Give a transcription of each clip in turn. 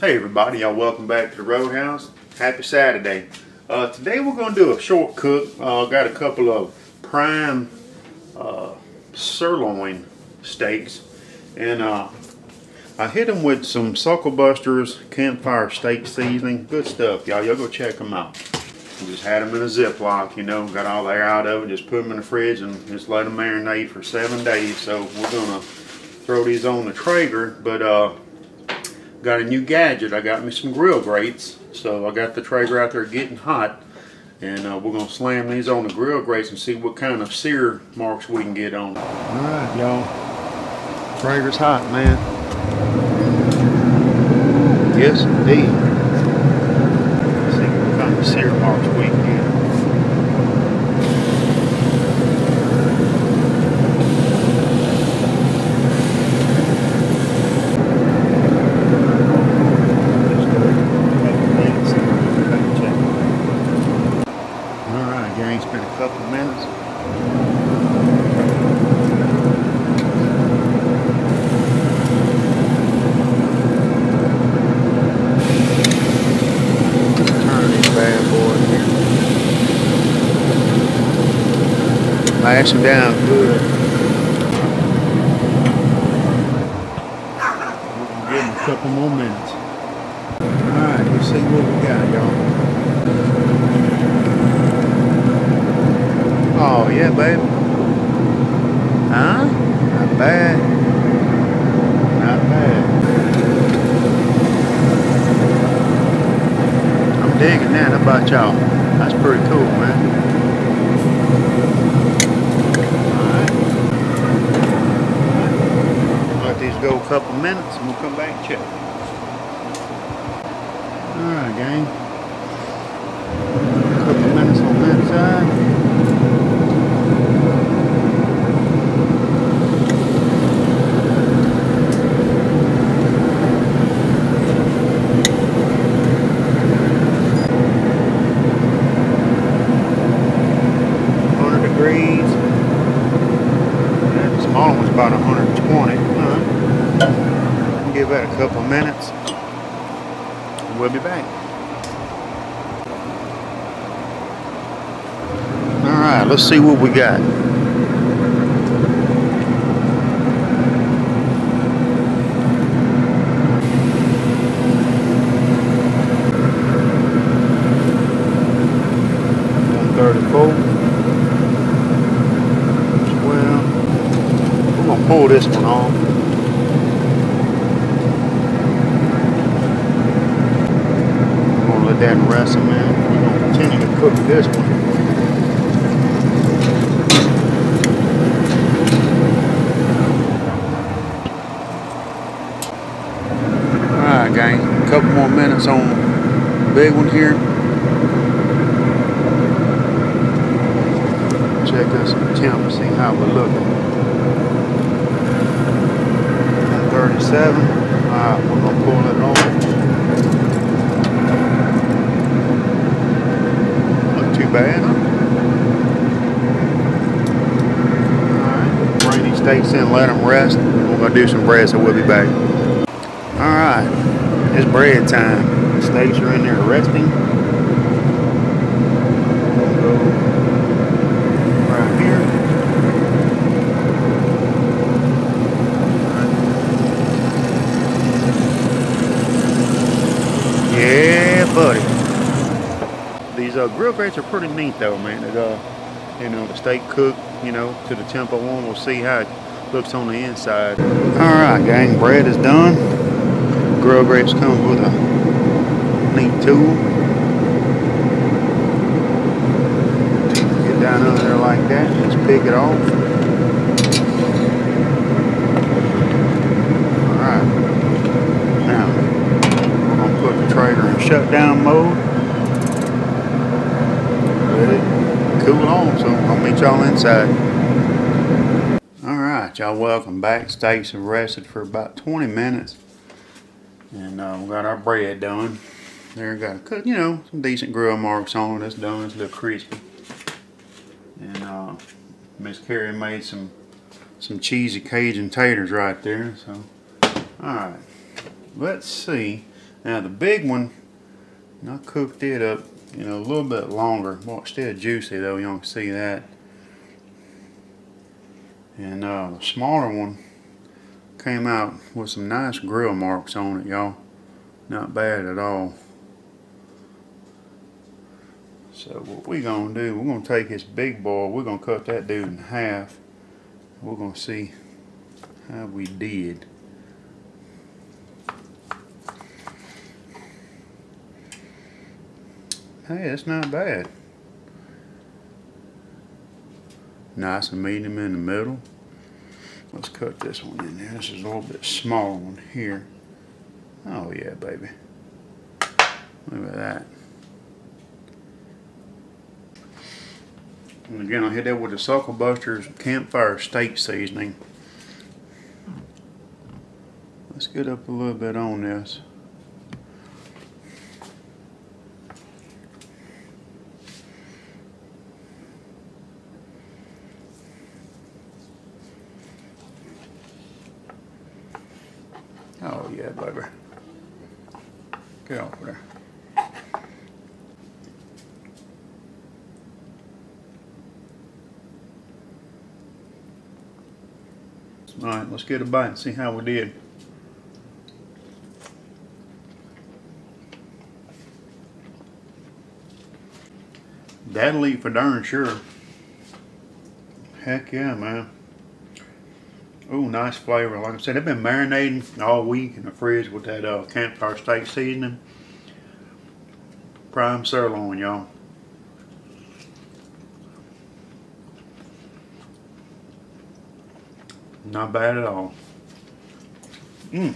Hey everybody, y'all, welcome back to the Roadhouse. Happy Saturday. Today we're going to do a short cook. Got a couple of prime sirloin steaks, and I hit them with some SuckleBusters Campfire Steak Seasoning. Good stuff, y'all. Y'all go check them out. We just had them in a Ziploc, you know, got all the air out of it, just put them in the fridge and just let them marinate for 7 days. So we're going to throw these on the Traeger, but got a new gadget. I got me some grill grates, so I got the Traeger out there getting hot, and we're gonna slam these on the grill grates and see what kind of sear marks we can get on them. All right, y'all. Traeger's hot, man. Yes, indeed. Let's see what kind of sear marks we can get. Spent a couple of minutes. Turn these bad boys here. Lash them down good. We'll give them a couple more minutes. Alright, let's see what we got, y'all. Oh yeah, baby. Huh? Not bad. Not bad. I'm digging that. How about y'all? That's pretty cool, man. Alright. Let these go a couple minutes and we'll come back and check. Alright, gang. A couple minutes on that side. That smaller one's about 120. We'll give that a couple of minutes and we'll be back. Alright, let's see what we got. Pull this one off. I'm gonna let that rest a minute. We're gonna continue to cook this one. Alright, gang, a couple more minutes on the big one here. Check this temp and see how we're looking. 37. Alright, we're gonna pull it on. Not too bad, huh? Alright, bring these steaks in, let them rest. We're gonna do some bread, so we'll be back. Alright, it's bread time. The steaks are in there resting. We'll go right here. Yeah, buddy. These grill grates are pretty neat though, man. It, you know, the steak cooked, you know, to the temp I want. We'll see how it looks on the inside. Alright, gang, bread is done. Grill grates come with a neat tool. Get down under there like that, just pick it off. Alright. Now, put the Traeger in shutdown mode. Let it cool on, so I'll meet y'all inside. Alright, y'all, welcome back. Steaks have rested for about 20 minutes. And we got our bread done. There, got a cut, you know, some decent grill marks on it. It's done, it's a little crispy. And Miss Carrie made some cheesy Cajun taters right there. So, all right, let's see. Now the big one, I cooked it up, you know, a little bit longer. Well, it's still juicy though, you don't see that. And the smaller one came out with some nice grill marks on it, y'all. Not bad at all. So what we're gonna do, we're gonna take this big boy, we're gonna cut that dude in half. We're gonna see how we did. Hey, that's not bad. Nice and medium in the middle. Let's cut this one in there. This is a little bit smaller one here. Oh yeah, baby. Look at that. And again, I'll hit that with the SuckleBusters Campfire Steak Seasoning. Let's get up a little bit on this. Oh yeah, baby. Get over there. Alright, let's get a bite and see how we did. That'll eat for darn sure. Heck yeah, man. Ooh, nice flavor. Like I said, they've been marinating all week in the fridge with that campfire steak seasoning. Prime sirloin, y'all. Not bad at all. Anyway,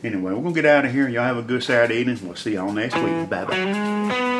we're going to get out of here. Y'all have a good Saturday evening. We'll see y'all next week. Bye-bye.